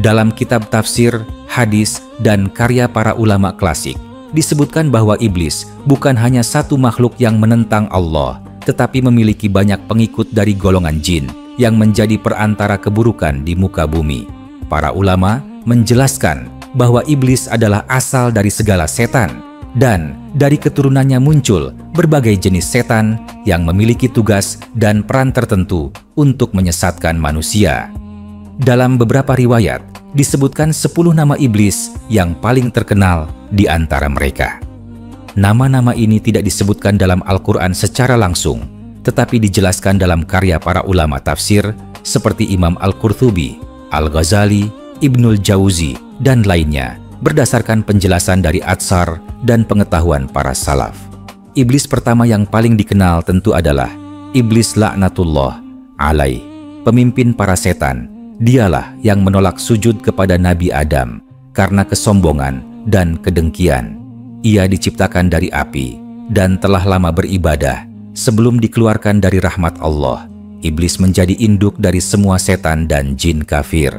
Dalam kitab tafsir, hadis, dan karya para ulama klasik, disebutkan bahwa iblis bukan hanya satu makhluk yang menentang Allah, tetapi memiliki banyak pengikut dari golongan jin yang menjadi perantara keburukan di muka bumi. Para ulama menjelaskan bahwa iblis adalah asal dari segala setan, dan dari keturunannya muncul berbagai jenis setan yang memiliki tugas dan peran tertentu untuk menyesatkan manusia. Dalam beberapa riwayat, disebutkan 10 nama iblis yang paling terkenal di antara mereka. Nama-nama ini tidak disebutkan dalam Al-Quran secara langsung, tetapi dijelaskan dalam karya para ulama tafsir seperti Imam Al-Qurtubi, Al-Ghazali, Ibnul Jauzi, dan lainnya berdasarkan penjelasan dari Atsar dan pengetahuan para salaf. Iblis pertama yang paling dikenal tentu adalah Iblis laknatullah alaih, pemimpin para setan. Dialah yang menolak sujud kepada Nabi Adam karena kesombongan dan kedengkian. Ia diciptakan dari api dan telah lama beribadah sebelum dikeluarkan dari rahmat Allah. Iblis menjadi induk dari semua setan dan jin kafir.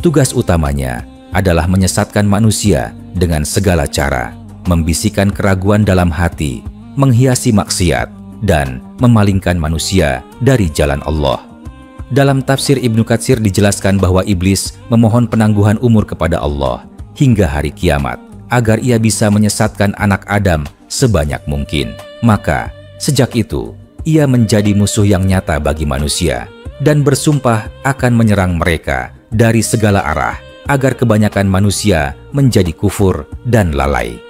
Tugas utamanya adalah menyesatkan manusia dengan segala cara, membisikkan keraguan dalam hati, menghiasi maksiat, dan memalingkan manusia dari jalan Allah. Dalam tafsir Ibnu Katsir dijelaskan bahwa iblis memohon penangguhan umur kepada Allah hingga hari kiamat agar ia bisa menyesatkan anak Adam sebanyak mungkin. Maka, sejak itu, ia menjadi musuh yang nyata bagi manusia dan bersumpah akan menyerang mereka dari segala arah agar kebanyakan manusia menjadi kufur dan lalai.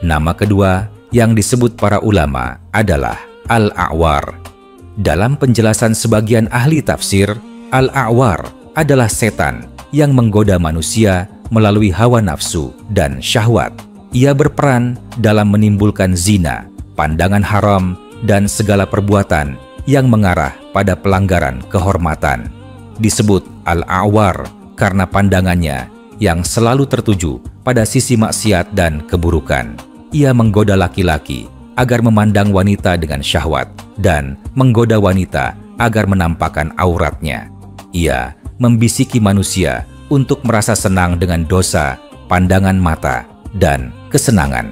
Nama kedua yang disebut para ulama adalah Al-A'war. Dalam penjelasan sebagian ahli tafsir, Al-A'war adalah setan yang menggoda manusia melalui hawa nafsu dan syahwat. Ia berperan dalam menimbulkan zina, pandangan haram, dan segala perbuatan yang mengarah pada pelanggaran kehormatan. Disebut Al-A'war karena pandangannya yang selalu tertuju pada sisi maksiat dan keburukan. Ia menggoda laki-laki agar memandang wanita dengan syahwat dan menggoda wanita agar menampakkan auratnya. Ia membisiki manusia untuk merasa senang dengan dosa, pandangan mata, dan kesenangan.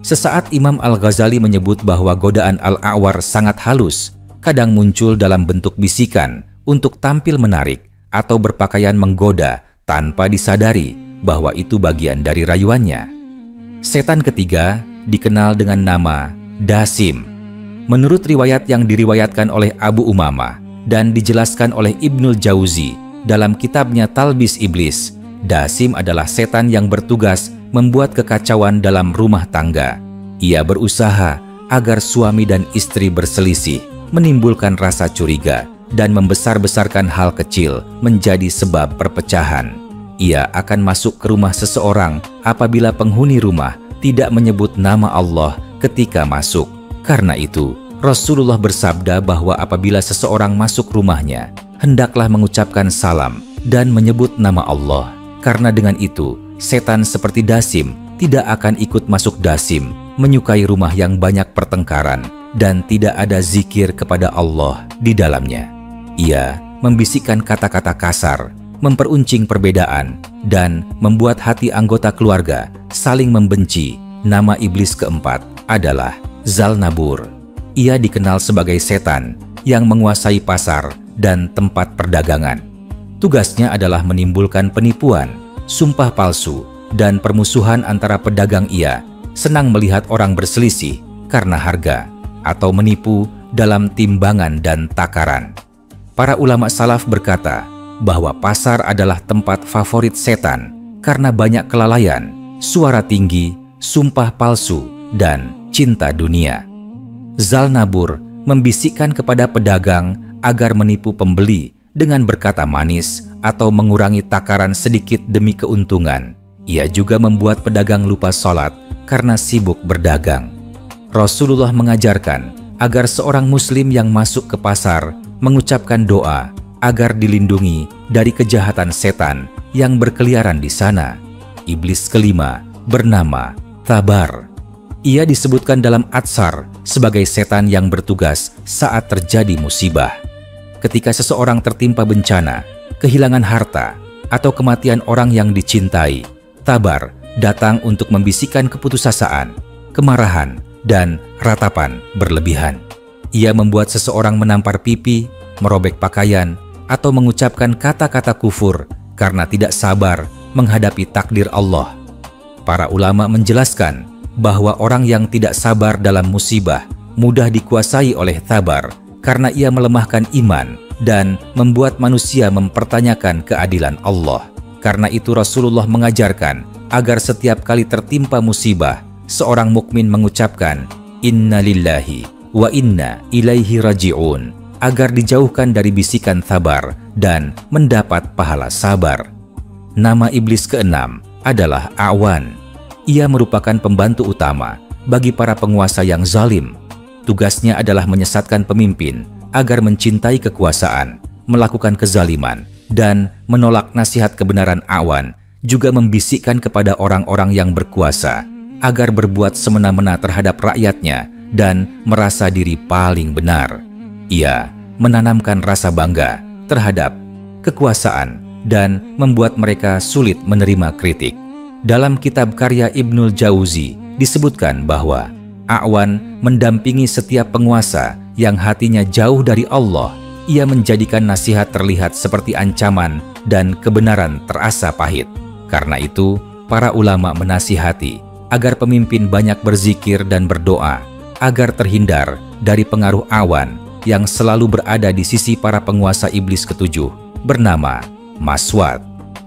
Sesaat Imam Al-Ghazali menyebut bahwa godaan Al-A'war sangat halus, kadang muncul dalam bentuk bisikan untuk tampil menarik atau berpakaian menggoda tanpa disadari bahwa itu bagian dari rayuannya. Setan ketiga dikenal dengan nama Dasim. Menurut riwayat yang diriwayatkan oleh Abu Umamah dan dijelaskan oleh Ibnul Jauzi dalam kitabnya Talbis Iblis, Dasim adalah setan yang bertugas membuat kekacauan dalam rumah tangga. Ia berusaha agar suami dan istri berselisih, menimbulkan rasa curiga, dan membesar-besarkan hal kecil menjadi sebab perpecahan. Ia akan masuk ke rumah seseorang apabila penghuni rumah tidak menyebut nama Allah ketika masuk. Karena itu, Rasulullah bersabda bahwa apabila seseorang masuk rumahnya, hendaklah mengucapkan salam dan menyebut nama Allah. Karena dengan itu, setan seperti Dasim tidak akan ikut masuk Dasim, menyukai rumah yang banyak pertengkaran dan tidak ada zikir kepada Allah di dalamnya. Ia membisikkan kata-kata kasar, memperuncing perbedaan, dan membuat hati anggota keluarga saling membenci. Nama iblis keempat adalah Zalnabur. Ia dikenal sebagai setan yang menguasai pasar dan tempat perdagangan. Tugasnya adalah menimbulkan penipuan, sumpah palsu, dan permusuhan antara pedagang. Ia senang melihat orang berselisih karena harga atau menipu dalam timbangan dan takaran. Para ulama salaf berkata bahwa pasar adalah tempat favorit setan karena banyak kelalaian, suara tinggi, sumpah palsu, dan cinta dunia. Zalnabur membisikkan kepada pedagang agar menipu pembeli dengan berkata manis atau mengurangi takaran sedikit demi keuntungan. Ia juga membuat pedagang lupa sholat karena sibuk berdagang. Rasulullah mengajarkan agar seorang muslim yang masuk ke pasar mengucapkan doa agar dilindungi dari kejahatan setan yang berkeliaran di sana. Iblis kelima bernama Tabar. Ia disebutkan dalam Atsar sebagai setan yang bertugas saat terjadi musibah. Ketika seseorang tertimpa bencana, kehilangan harta, atau kematian orang yang dicintai. Tabar datang untuk membisikkan keputusasaan, kemarahan, dan ratapan berlebihan. Ia membuat seseorang menampar pipi, merobek pakaian, atau mengucapkan kata-kata kufur karena tidak sabar menghadapi takdir Allah. Para ulama menjelaskan bahwa orang yang tidak sabar dalam musibah mudah dikuasai oleh tabar karena ia melemahkan iman dan membuat manusia mempertanyakan keadilan Allah. Karena itu Rasulullah mengajarkan agar setiap kali tertimpa musibah, seorang mukmin mengucapkan Inna lillahi wa inna ilaihi raji'un, agar dijauhkan dari bisikan sabar dan mendapat pahala sabar. Nama iblis keenam adalah A'wan. Ia merupakan pembantu utama bagi para penguasa yang zalim. Tugasnya adalah menyesatkan pemimpin agar mencintai kekuasaan, melakukan kezaliman, dan menolak nasihat kebenaran. A'wan juga membisikkan kepada orang-orang yang berkuasa agar berbuat semena-mena terhadap rakyatnya dan merasa diri paling benar. Ia menanamkan rasa bangga terhadap kekuasaan dan membuat mereka sulit menerima kritik. Dalam kitab karya Ibnul Jauzi disebutkan bahwa A'wan mendampingi setiap penguasa yang hatinya jauh dari Allah. Ia menjadikan nasihat terlihat seperti ancaman dan kebenaran terasa pahit. Karena itu, para ulama menasihati agar pemimpin banyak berzikir dan berdoa agar terhindar dari pengaruh A'wan yang selalu berada di sisi para penguasa iblis ketujuh bernama Maswat.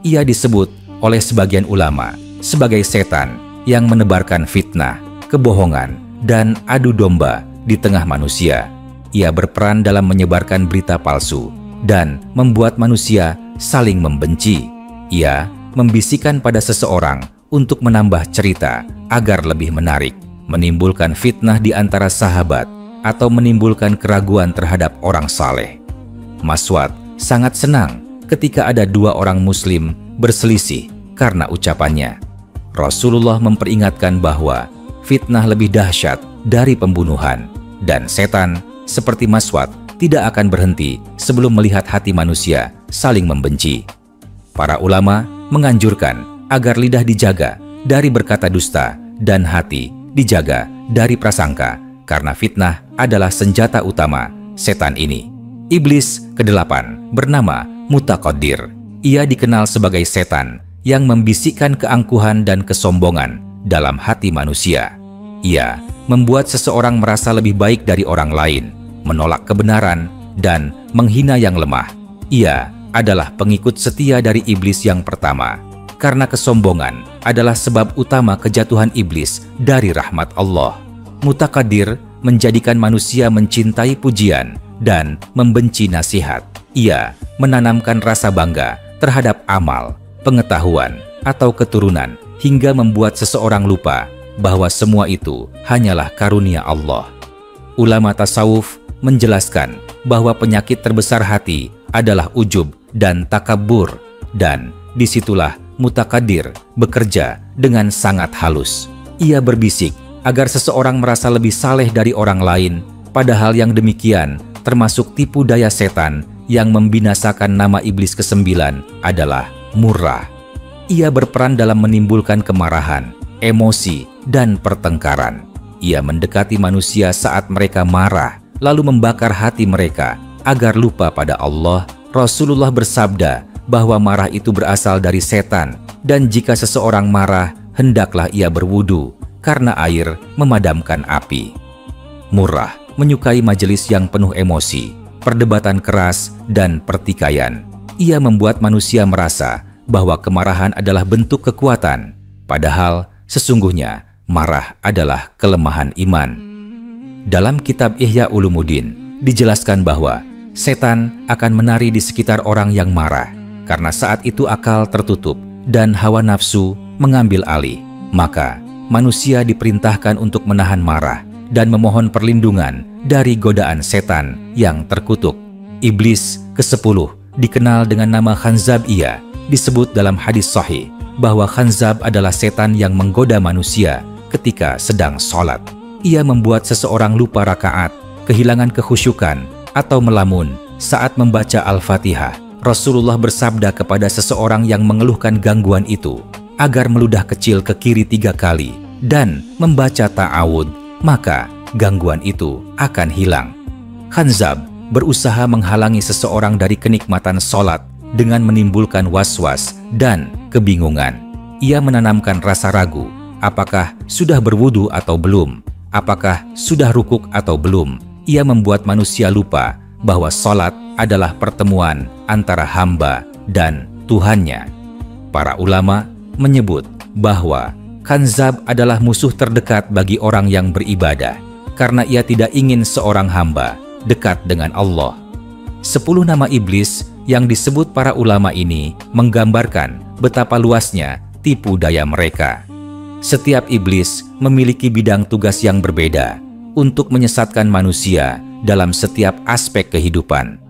Ia disebut oleh sebagian ulama sebagai setan yang menebarkan fitnah, kebohongan, dan adu domba di tengah manusia. Ia berperan dalam menyebarkan berita palsu dan membuat manusia saling membenci. Ia membisikkan pada seseorang untuk menambah cerita agar lebih menarik, menimbulkan fitnah di antara sahabat, atau menimbulkan keraguan terhadap orang saleh. Maswat sangat senang ketika ada dua orang muslim berselisih karena ucapannya. Rasulullah memperingatkan bahwa fitnah lebih dahsyat dari pembunuhan, dan setan seperti Maswat tidak akan berhenti sebelum melihat hati manusia saling membenci. Para ulama menganjurkan agar lidah dijaga dari berkata dusta dan hati dijaga dari prasangka, karena fitnah adalah senjata utama setan ini. Iblis kedelapan bernama Mutaqaddir. Ia dikenal sebagai setan yang membisikkan keangkuhan dan kesombongan dalam hati manusia. Ia membuat seseorang merasa lebih baik dari orang lain, menolak kebenaran, dan menghina yang lemah. Ia adalah pengikut setia dari iblis yang pertama, karena kesombongan adalah sebab utama kejatuhan iblis dari rahmat Allah. Mutaqaddir menjadikan manusia mencintai pujian dan membenci nasihat. Ia menanamkan rasa bangga terhadap amal, pengetahuan, atau keturunan, hingga membuat seseorang lupa bahwa semua itu hanyalah karunia Allah. Ulama tasawuf menjelaskan bahwa penyakit terbesar hati adalah ujub dan takabur, dan disitulah Mutaqaddir bekerja dengan sangat halus. Ia berbisik agar seseorang merasa lebih saleh dari orang lain, padahal yang demikian termasuk tipu daya setan yang membinasakan. Nama iblis kesembilan adalah Murrah. Ia berperan dalam menimbulkan kemarahan, emosi, dan pertengkaran. Ia mendekati manusia saat mereka marah, lalu membakar hati mereka agar lupa pada Allah. Rasulullah bersabda bahwa marah itu berasal dari setan, dan jika seseorang marah, hendaklah ia berwudu, karena air memadamkan api. Murrah menyukai majelis yang penuh emosi, perdebatan keras, dan pertikaian. Ia membuat manusia merasa bahwa kemarahan adalah bentuk kekuatan, padahal sesungguhnya marah adalah kelemahan iman. Dalam kitab Ihya Ulumuddin dijelaskan bahwa setan akan menari di sekitar orang yang marah, karena saat itu akal tertutup dan hawa nafsu mengambil alih. Maka manusia diperintahkan untuk menahan marah dan memohon perlindungan dari godaan setan yang terkutuk. Iblis ke-10 dikenal dengan nama Khanzab. Ia disebut dalam hadis sahih bahwa Khanzab adalah setan yang menggoda manusia ketika sedang sholat. Ia membuat seseorang lupa rakaat, kehilangan kekhusyukan, atau melamun saat membaca Al-Fatihah. Rasulullah bersabda kepada seseorang yang mengeluhkan gangguan itu agar meludah kecil ke kiri 3 kali dan membaca ta'awud, maka gangguan itu akan hilang. Khanzab berusaha menghalangi seseorang dari kenikmatan sholat dengan menimbulkan was-was dan kebingungan. Ia menanamkan rasa ragu, apakah sudah berwudu atau belum, apakah sudah rukuk atau belum. Ia membuat manusia lupa bahwa sholat adalah pertemuan antara hamba dan Tuhannya. Para ulama menyebut bahwa Khanzab adalah musuh terdekat bagi orang yang beribadah, karena ia tidak ingin seorang hamba dekat dengan Allah. 10 nama iblis yang disebut para ulama ini menggambarkan betapa luasnya tipu daya mereka. Setiap iblis memiliki bidang tugas yang berbeda untuk menyesatkan manusia dalam setiap aspek kehidupan.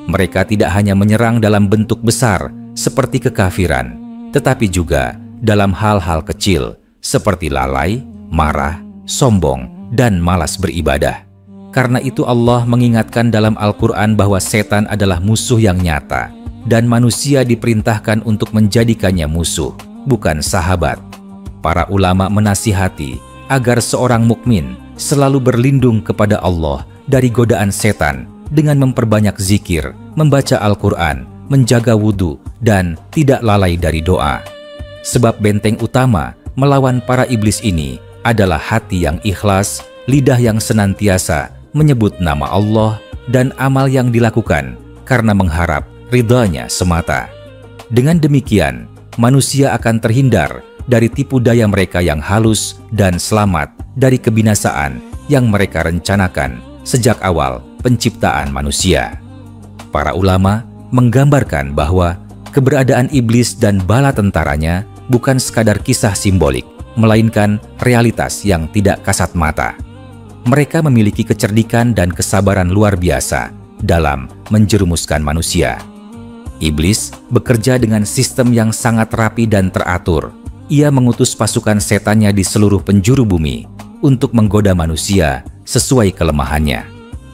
Mereka tidak hanya menyerang dalam bentuk besar seperti kekafiran, tetapi juga dalam hal-hal kecil seperti lalai, marah, sombong, dan malas beribadah. Karena itu Allah mengingatkan dalam Al-Quran bahwa setan adalah musuh yang nyata dan manusia diperintahkan untuk menjadikannya musuh, bukan sahabat. Para ulama menasihati agar seorang mukmin selalu berlindung kepada Allah dari godaan setan dengan memperbanyak zikir, membaca Al-Quran, menjaga wudhu, dan tidak lalai dari doa. Sebab benteng utama melawan para iblis ini adalah hati yang ikhlas, lidah yang senantiasa menyebut nama Allah, dan amal yang dilakukan karena mengharap ridhanya semata. Dengan demikian, manusia akan terhindar dari tipu daya mereka yang halus dan selamat dari kebinasaan yang mereka rencanakan sejak awal penciptaan manusia. Para ulama menggambarkan bahwa keberadaan iblis dan bala tentaranya bukan sekadar kisah simbolik, melainkan realitas yang tidak kasat mata. Mereka memiliki kecerdikan dan kesabaran luar biasa dalam menjerumuskan manusia. Iblis bekerja dengan sistem yang sangat rapi dan teratur. Ia mengutus pasukan setannya di seluruh penjuru bumi untuk menggoda manusia sesuai kelemahannya.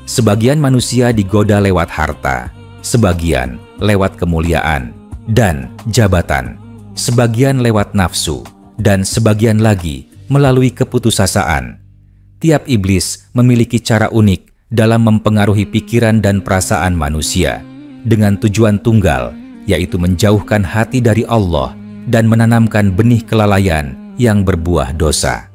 Sebagian manusia digoda lewat harta, sebagian lewat kemuliaan dan jabatan, sebagian lewat nafsu, dan sebagian lagi melalui keputusasaan. Tiap iblis memiliki cara unik dalam mempengaruhi pikiran dan perasaan manusia dengan tujuan tunggal, yaitu menjauhkan hati dari Allah dan menanamkan benih kelalaian yang berbuah dosa.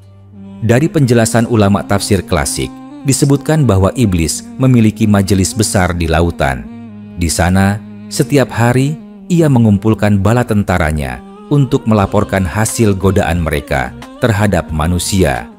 Dari penjelasan ulama tafsir klasik, disebutkan bahwa iblis memiliki majelis besar di lautan. Di sana, setiap hari ia mengumpulkan bala tentaranya untuk melaporkan hasil godaan mereka terhadap manusia.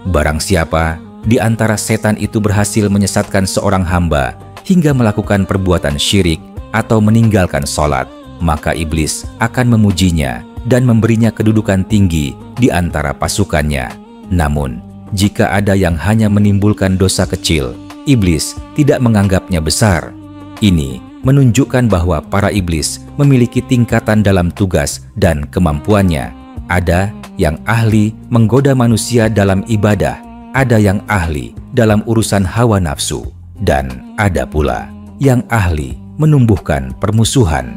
Barang siapa di antara setan itu berhasil menyesatkan seorang hamba hingga melakukan perbuatan syirik atau meninggalkan sholat, maka iblis akan memujinya dan memberinya kedudukan tinggi di antara pasukannya. Namun, jika ada yang hanya menimbulkan dosa kecil, iblis tidak menganggapnya besar. Ini menunjukkan bahwa para iblis memiliki tingkatan dalam tugas dan kemampuannya. Ada yang ahli menggoda manusia dalam ibadah, ada yang ahli dalam urusan hawa nafsu, dan ada pula yang ahli menumbuhkan permusuhan.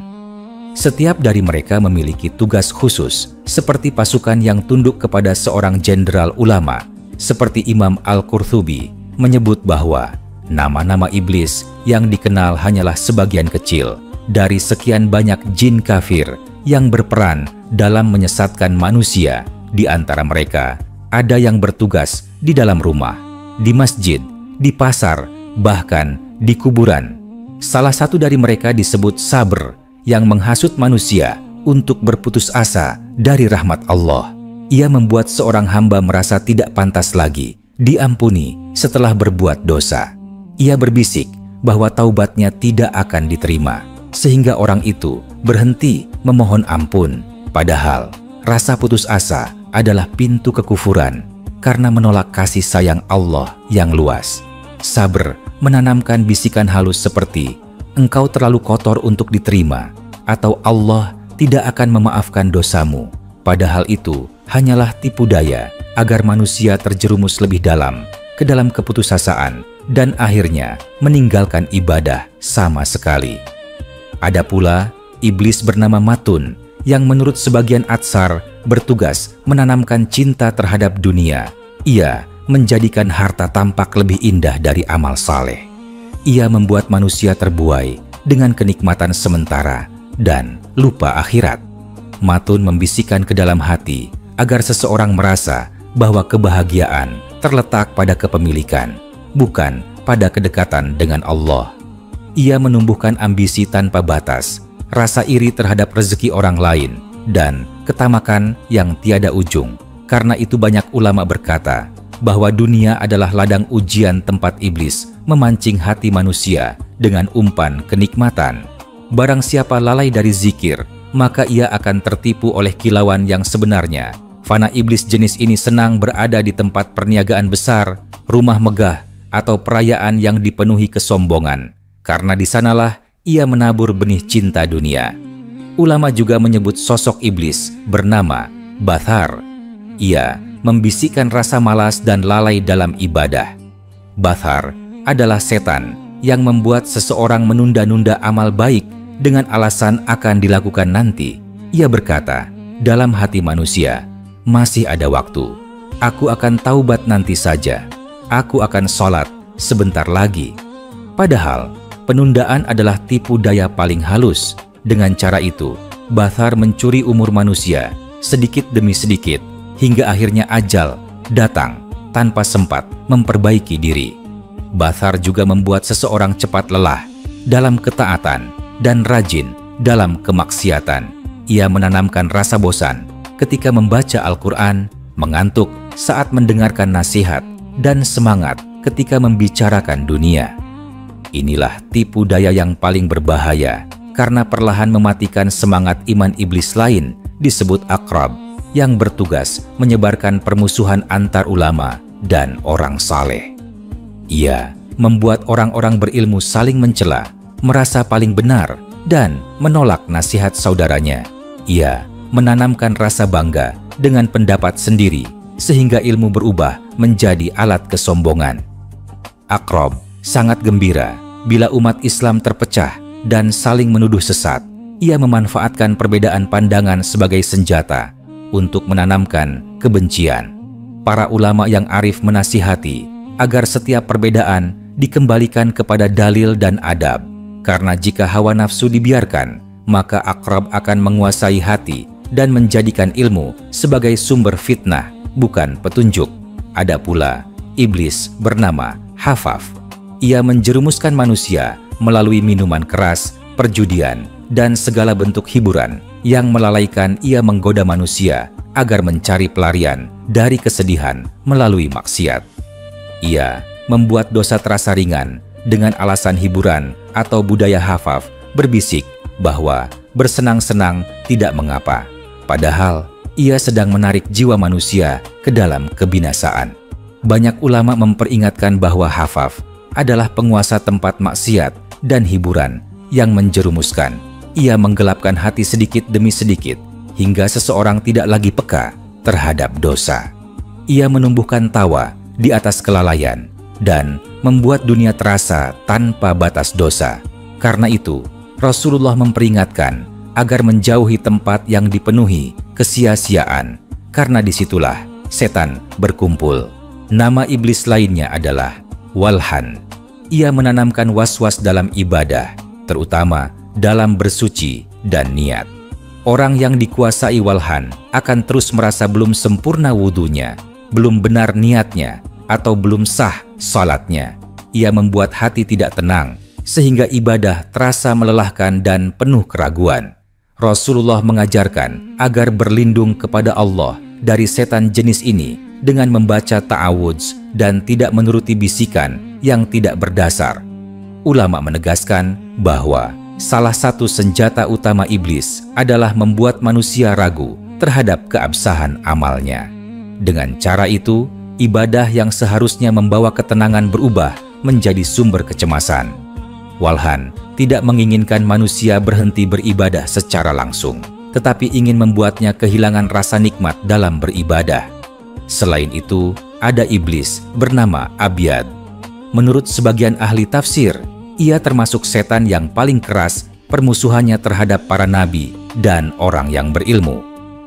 Setiap dari mereka memiliki tugas khusus, seperti pasukan yang tunduk kepada seorang jenderal ulama, seperti Imam Al-Qurtubi menyebut bahwa nama-nama iblis yang dikenal hanyalah sebagian kecil dari sekian banyak jin kafir yang berperan dalam menyesatkan manusia. Di antara mereka, ada yang bertugas di dalam rumah, di masjid, di pasar, bahkan di kuburan. Salah satu dari mereka disebut Sabr, yang menghasut manusia untuk berputus asa dari rahmat Allah. Ia membuat seorang hamba merasa tidak pantas lagi diampuni setelah berbuat dosa. Ia berbisik bahwa taubatnya tidak akan diterima, sehingga orang itu berhenti memohon ampun. Padahal rasa putus asa adalah pintu kekufuran karena menolak kasih sayang Allah yang luas. Sabr menanamkan bisikan halus seperti, "Engkau terlalu kotor untuk diterima," atau "Allah tidak akan memaafkan dosamu." Padahal itu hanyalah tipu daya agar manusia terjerumus lebih dalam ke dalam keputusasaan dan akhirnya meninggalkan ibadah sama sekali. Ada pula iblis bernama Matun yang menurut sebagian atsar bertugas menanamkan cinta terhadap dunia. Ia menjadikan harta tampak lebih indah dari amal saleh. Ia membuat manusia terbuai dengan kenikmatan sementara dan lupa akhirat. Matun membisikkan ke dalam hati agar seseorang merasa bahwa kebahagiaan terletak pada kepemilikan, bukan pada kedekatan dengan Allah. Ia menumbuhkan ambisi tanpa batas, rasa iri terhadap rezeki orang lain, dan ketamakan yang tiada ujung. Karena itu banyak ulama berkata bahwa dunia adalah ladang ujian tempat iblis memancing hati manusia dengan umpan kenikmatan. Barang siapa lalai dari zikir, maka ia akan tertipu oleh kilauan yang sebenarnya. Fana iblis jenis ini senang berada di tempat perniagaan besar, rumah megah, atau perayaan yang dipenuhi kesombongan, karena di sanalah ia menabur benih cinta dunia. Ulama juga menyebut sosok iblis bernama Bathar. Ia membisikkan rasa malas dan lalai dalam ibadah. Bathar adalah setan yang membuat seseorang menunda-nunda amal baik dengan alasan akan dilakukan nanti. Ia berkata dalam hati manusia, masih ada waktu. Aku akan taubat nanti saja. Aku akan sholat sebentar lagi. Padahal penundaan adalah tipu daya paling halus. Dengan cara itu, Bathar mencuri umur manusia sedikit demi sedikit hingga akhirnya ajal datang tanpa sempat memperbaiki diri. Bathar juga membuat seseorang cepat lelah dalam ketaatan dan rajin dalam kemaksiatan. Ia menanamkan rasa bosan ketika membaca Al-Quran, mengantuk saat mendengarkan nasihat, dan semangat ketika membicarakan dunia. Inilah tipu daya yang paling berbahaya karena perlahan mematikan semangat iman iblis lain disebut Aqrab yang bertugas menyebarkan permusuhan antar ulama dan orang saleh. Ia membuat orang-orang berilmu saling mencela, merasa paling benar, dan menolak nasihat saudaranya. Ia menanamkan rasa bangga dengan pendapat sendiri, sehingga ilmu berubah menjadi alat kesombongan. Aqrab sangat gembira bila umat Islam terpecah dan saling menuduh sesat. Ia memanfaatkan perbedaan pandangan sebagai senjata untuk menanamkan kebencian. Para ulama yang arif menasihati agar setiap perbedaan dikembalikan kepada dalil dan adab. Karena jika hawa nafsu dibiarkan, maka Aqrab akan menguasai hati dan menjadikan ilmu sebagai sumber fitnah, bukan petunjuk. Ada pula iblis bernama Hafaf. Ia menjerumuskan manusia melalui minuman keras, perjudian, dan segala bentuk hiburan yang melalaikan. Ia menggoda manusia agar mencari pelarian dari kesedihan melalui maksiat. Ia membuat dosa terasa ringan dengan alasan hiburan atau budaya Hafaf berbisik bahwa bersenang-senang tidak mengapa. Padahal ia sedang menarik jiwa manusia ke dalam kebinasaan. Banyak ulama memperingatkan bahwa Hafaf adalah penguasa tempat maksiat dan hiburan yang menjerumuskan. Ia menggelapkan hati sedikit demi sedikit hingga seseorang tidak lagi peka terhadap dosa. Ia menumbuhkan tawa di atas kelalaian dan membuat dunia terasa tanpa batas dosa. Karena itu, Rasulullah memperingatkan agar menjauhi tempat yang dipenuhi kesia-siaan, karena disitulah setan berkumpul. Nama iblis lainnya adalah Walhan. Ia menanamkan was-was dalam ibadah, terutama dalam bersuci dan niat. Orang yang dikuasai Walhan akan terus merasa belum sempurna wudunya, belum benar niatnya, atau belum sah salatnya. Ia membuat hati tidak tenang, sehingga ibadah terasa melelahkan dan penuh keraguan. Rasulullah mengajarkan agar berlindung kepada Allah dari setan jenis ini dengan membaca ta'awudz dan tidak menuruti bisikan yang tidak berdasar. Ulama menegaskan bahwa salah satu senjata utama iblis adalah membuat manusia ragu terhadap keabsahan amalnya. Dengan cara itu, ibadah yang seharusnya membawa ketenangan berubah menjadi sumber kecemasan. Walhan tidak menginginkan manusia berhenti beribadah secara langsung, tetapi ingin membuatnya kehilangan rasa nikmat dalam beribadah. Selain itu, ada iblis bernama Abyad. Menurut sebagian ahli tafsir, ia termasuk setan yang paling keras permusuhannya terhadap para nabi dan orang yang berilmu.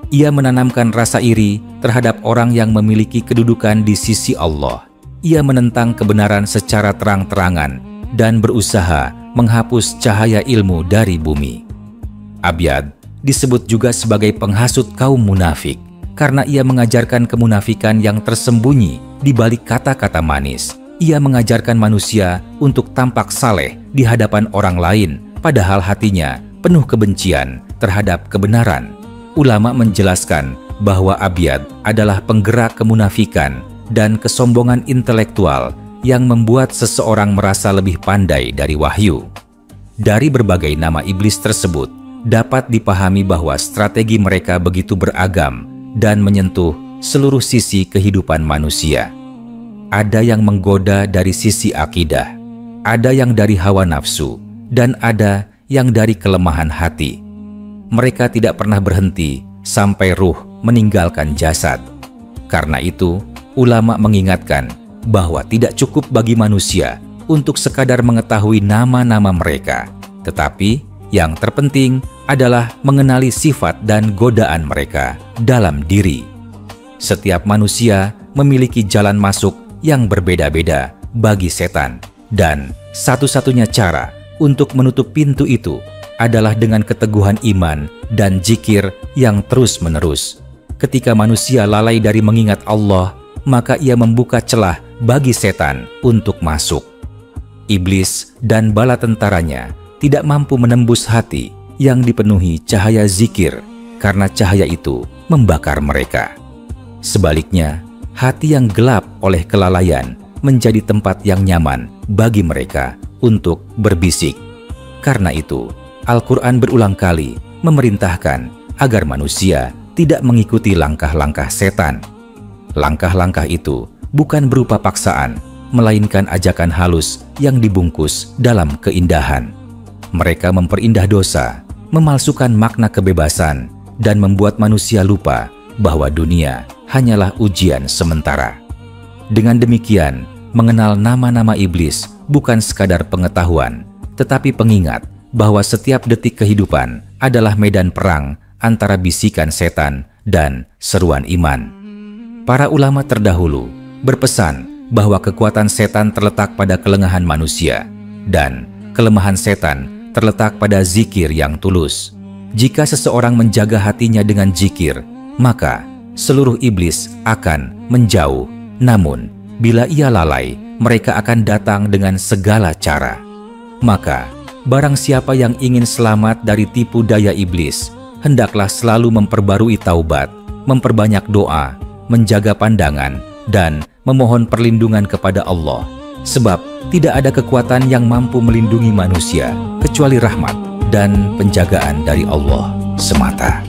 Ia menanamkan rasa iri terhadap orang yang memiliki kedudukan di sisi Allah. Ia menentang kebenaran secara terang-terangan dan berusaha menghapus cahaya ilmu dari bumi. Abyad disebut juga sebagai penghasut kaum munafik karena ia mengajarkan kemunafikan yang tersembunyi di balik kata-kata manis. Ia mengajarkan manusia untuk tampak saleh di hadapan orang lain, padahal hatinya penuh kebencian terhadap kebenaran. Ulama menjelaskan bahwa Abyad adalah penggerak kemunafikan dan kesombongan intelektual yang membuat seseorang merasa lebih pandai dari wahyu. Dari berbagai nama iblis tersebut, dapat dipahami bahwa strategi mereka begitu beragam dan menyentuh seluruh sisi kehidupan manusia. Ada yang menggoda dari sisi akidah, ada yang dari hawa nafsu, dan ada yang dari kelemahan hati. Mereka tidak pernah berhenti sampai ruh meninggalkan jasad. Karena itu, ulama mengingatkan bahwa tidak cukup bagi manusia untuk sekadar mengetahui nama-nama mereka, tetapi yang terpenting adalah mengenali sifat dan godaan mereka dalam diri. Setiap manusia memiliki jalan masuk yang berbeda-beda bagi setan, dan satu-satunya cara untuk menutup pintu itu adalah dengan keteguhan iman dan zikir yang terus-menerus. Ketika manusia lalai dari mengingat Allah, maka ia membuka celah bagi setan untuk masuk. Iblis dan bala tentaranya tidak mampu menembus hati yang dipenuhi cahaya zikir, karena cahaya itu membakar mereka. Sebaliknya, hati yang gelap oleh kelalaian menjadi tempat yang nyaman bagi mereka untuk berbisik. Karena itu, Al-Quran berulang kali memerintahkan agar manusia tidak mengikuti langkah-langkah setan. Langkah-langkah itu bukan berupa paksaan, melainkan ajakan halus yang dibungkus dalam keindahan. Mereka memperindah dosa, memalsukan makna kebebasan, dan membuat manusia lupa bahwa dunia hanyalah ujian sementara. Dengan demikian, mengenal nama-nama iblis bukan sekadar pengetahuan, tetapi pengingat bahwa setiap detik kehidupan adalah medan perang antara bisikan setan dan seruan iman. Para ulama terdahulu berpesan bahwa kekuatan setan terletak pada kelengahan manusia, dan kelemahan setan terletak pada zikir yang tulus. Jika seseorang menjaga hatinya dengan zikir, maka seluruh iblis akan menjauh. Namun, bila ia lalai, mereka akan datang dengan segala cara. Maka, barang siapa yang ingin selamat dari tipu daya iblis, hendaklah selalu memperbarui taubat, memperbanyak doa, menjaga pandangan, dan memohon perlindungan kepada Allah. Sebab tidak ada kekuatan yang mampu melindungi manusia kecuali rahmat dan penjagaan dari Allah semata.